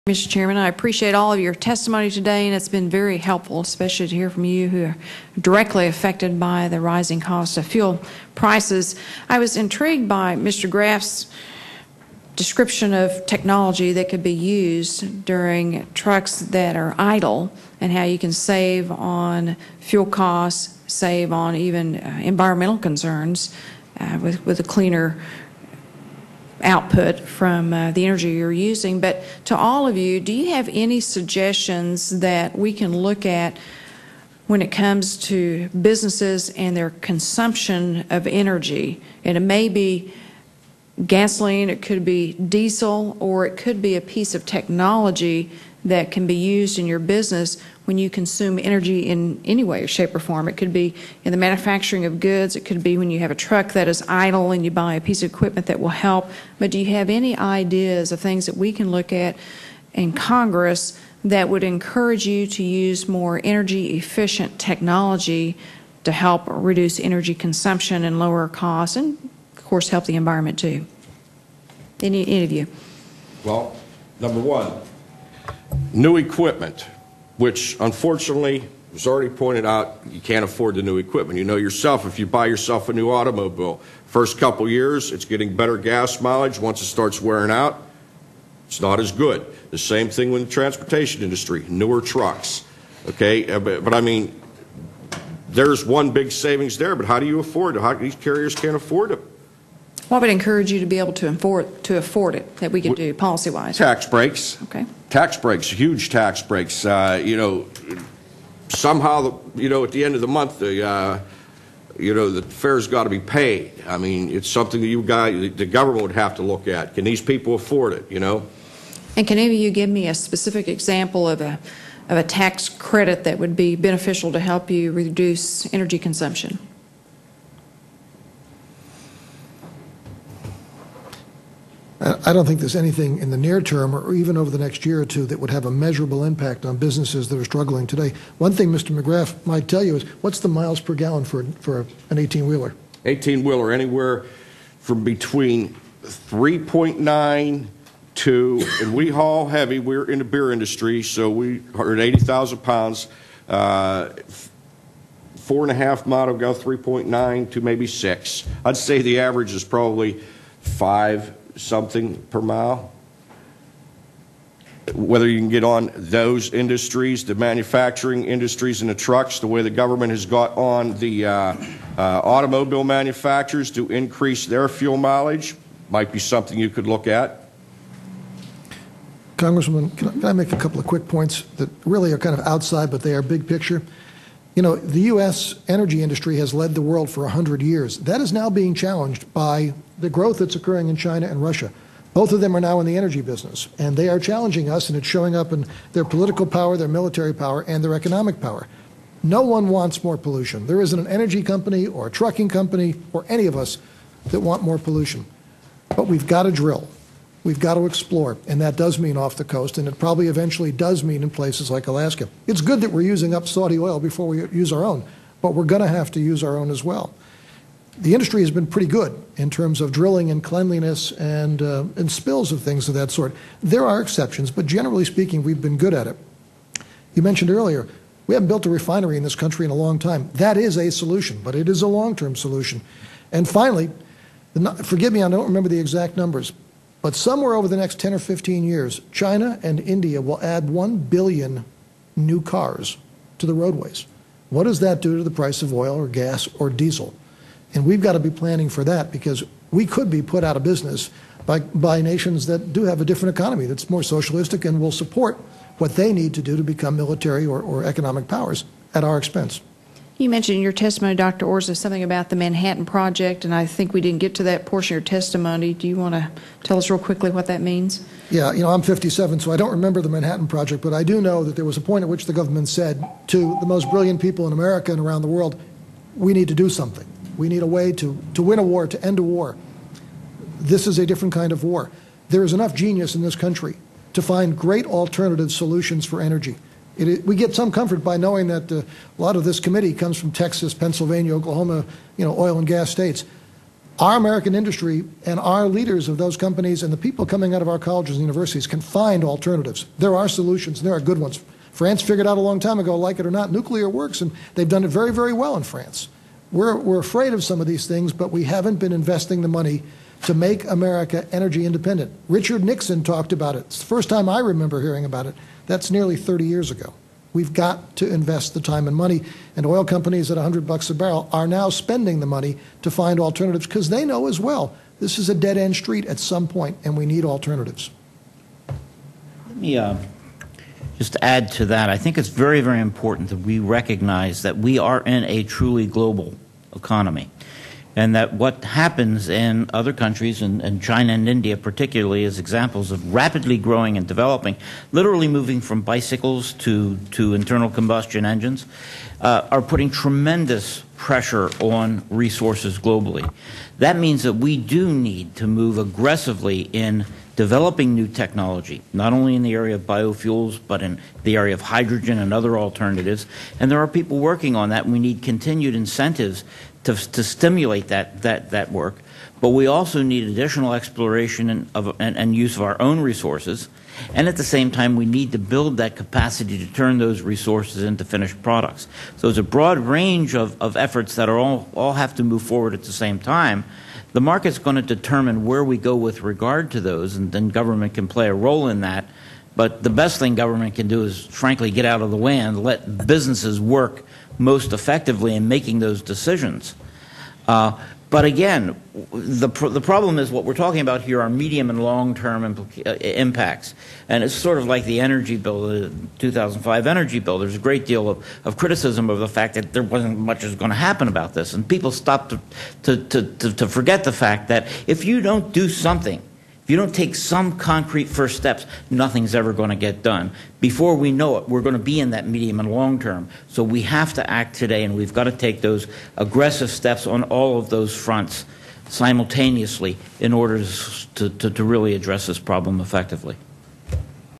Mr. Chairman, I appreciate all of your testimony today, and it's been very helpful, especially to hear from you who are directly affected by the rising cost of fuel prices. I was intrigued by Mr. Graff's description of technology that could be used during trucks that are idle and how you can save on fuel costs, save on even environmental concerns with a cleaner output from the energy you're using. But to all of you, do you have any suggestions that we can look at when it comes to businesses and their consumption of energy? And it may be gasoline, it could be diesel, or it could be a piece of technology that can be used in your business when you consume energy in any way, shape, or form. It could be in the manufacturing of goods. It could be when you have a truck that is idle and you buy a piece of equipment that will help. But do you have any ideas of things that we can look at in Congress that would encourage you to use more energy-efficient technology to help reduce energy consumption and lower costs and, of course, help the environment too? Any of you? Well, number one, new equipment, which unfortunately was already pointed out, you can't afford the new equipment. You know yourself, if you buy yourself a new automobile, first couple years it's getting better gas mileage. Once it starts wearing out, it's not as good. The same thing with the transportation industry, newer trucks. Okay, but I mean, there's one big savings there, but how do you afford it? How these carriers can't afford it? What would encourage you to be able to afford it that we could do policy-wise? Tax breaks. Okay. Tax breaks, huge tax breaks. You know, somehow, you know, at the end of the month, you know, the fare's got to be paid. I mean, it's something that you guys, the government would have to look at. Can these people afford it, you know? And can any of you give me a specific example of a tax credit that would be beneficial to help you reduce energy consumption? I don't think there's anything in the near term or even over the next year or two that would have a measurable impact on businesses that are struggling today. One thing Mr. McGrath might tell you is, what's the miles per gallon for an 18-wheeler? 18-wheeler, anywhere from between 3.9 to, and we haul heavy, we're in the beer industry, so we are at 80,000 pounds, 4.5 mile go 3.9 to maybe 6. I'd say the average is probably 5 something per mile. Whether you can get on those industries, the manufacturing industries and the trucks, the way the government has got on the automobile manufacturers to increase their fuel mileage, might be something you could look at. Congressman, can I make a couple of quick points that really are kind of outside, but they are big picture? You know, the U.S. energy industry has led the world for 100 years. That is now being challenged by the growth that's occurring in China and Russia. Both of them are now in the energy business, and they are challenging us, and it's showing up in their political power, their military power, and their economic power. No one wants more pollution. There isn't an energy company or a trucking company or any of us that want more pollution. But we've got to drill. We've got to explore, and that does mean off the coast, and it probably eventually does mean in places like Alaska. It's good that we're using up Saudi oil before we use our own, but we're going to have to use our own as well. The industry has been pretty good in terms of drilling and cleanliness and spills of things of that sort. There are exceptions, but generally speaking, we've been good at it. You mentioned earlier, we haven't built a refinery in this country in a long time. That is a solution, but it is a long-term solution. And finally, forgive me, I don't remember the exact numbers, but somewhere over the next 10 or 15 years, China and India will add 1 billion new cars to the roadways. What does that do to the price of oil or gas or diesel? And we've got to be planning for that, because we could be put out of business by nations that do have a different economy that's more socialistic and will support what they need to do to become military or economic powers at our expense. You mentioned in your testimony, Dr. Orza, something about the Manhattan Project, and I think we didn't get to that portion of your testimony. Do you want to tell us real quickly what that means? Yeah, you know, I'm 57, so I don't remember the Manhattan Project, but I do know that there was a point at which the government said to the most brilliant people in America and around the world, we need to do something. We need a way to win a war, to end a war. This is a different kind of war. There is enough genius in this country to find great alternative solutions for energy. We get some comfort by knowing that a lot of this committee comes from Texas, Pennsylvania, Oklahoma, you know, oil and gas states. our American industry and our leaders of those companies and the people coming out of our colleges and universities can find alternatives. There are solutions, and there are good ones. France figured out a long time ago, like it or not, nuclear works, and they've done it very, very well in France. We're afraid of some of these things, but we haven't been investing the money to make America energy independent. Richard Nixon talked about it. It's the first time I remember hearing about it. That's nearly 30 years ago. We've got to invest the time and money, and oil companies at $100 a barrel are now spending the money to find alternatives because they know as well this is a dead-end street at some point, and we need alternatives. Let me just add to that. I think it's very, very important that we recognize that we are in a truly global economy, and that what happens in other countries, and China and India particularly, as examples of rapidly growing and developing, literally moving from bicycles to internal combustion engines, are putting tremendous pressure on resources globally. That means that we do need to move aggressively in developing new technology, not only in the area of biofuels, but in the area of hydrogen and other alternatives. And there are people working on that, and we need continued incentives to stimulate that work. But we also need additional exploration and use of our own resources. And at the same time, we need to build that capacity to turn those resources into finished products. So it's a broad range of efforts that are all have to move forward at the same time. The market's going to determine where we go with regard to those, and then government can play a role in that. But the best thing government can do is, frankly, get out of the way and let businesses work most effectively in making those decisions. But again, the problem is what we're talking about here are medium and long-term impacts. And it's sort of like the energy bill, the 2005 energy bill. There's a great deal of criticism of the fact that there wasn't much that's going to happen about this. And people stop to forget the fact that if you don't do something, if you don't take some concrete first steps, nothing's ever going to get done. Before we know it, we're going to be in that medium and long term. So we have to act today, and we've got to take those aggressive steps on all of those fronts simultaneously in order to really address this problem effectively.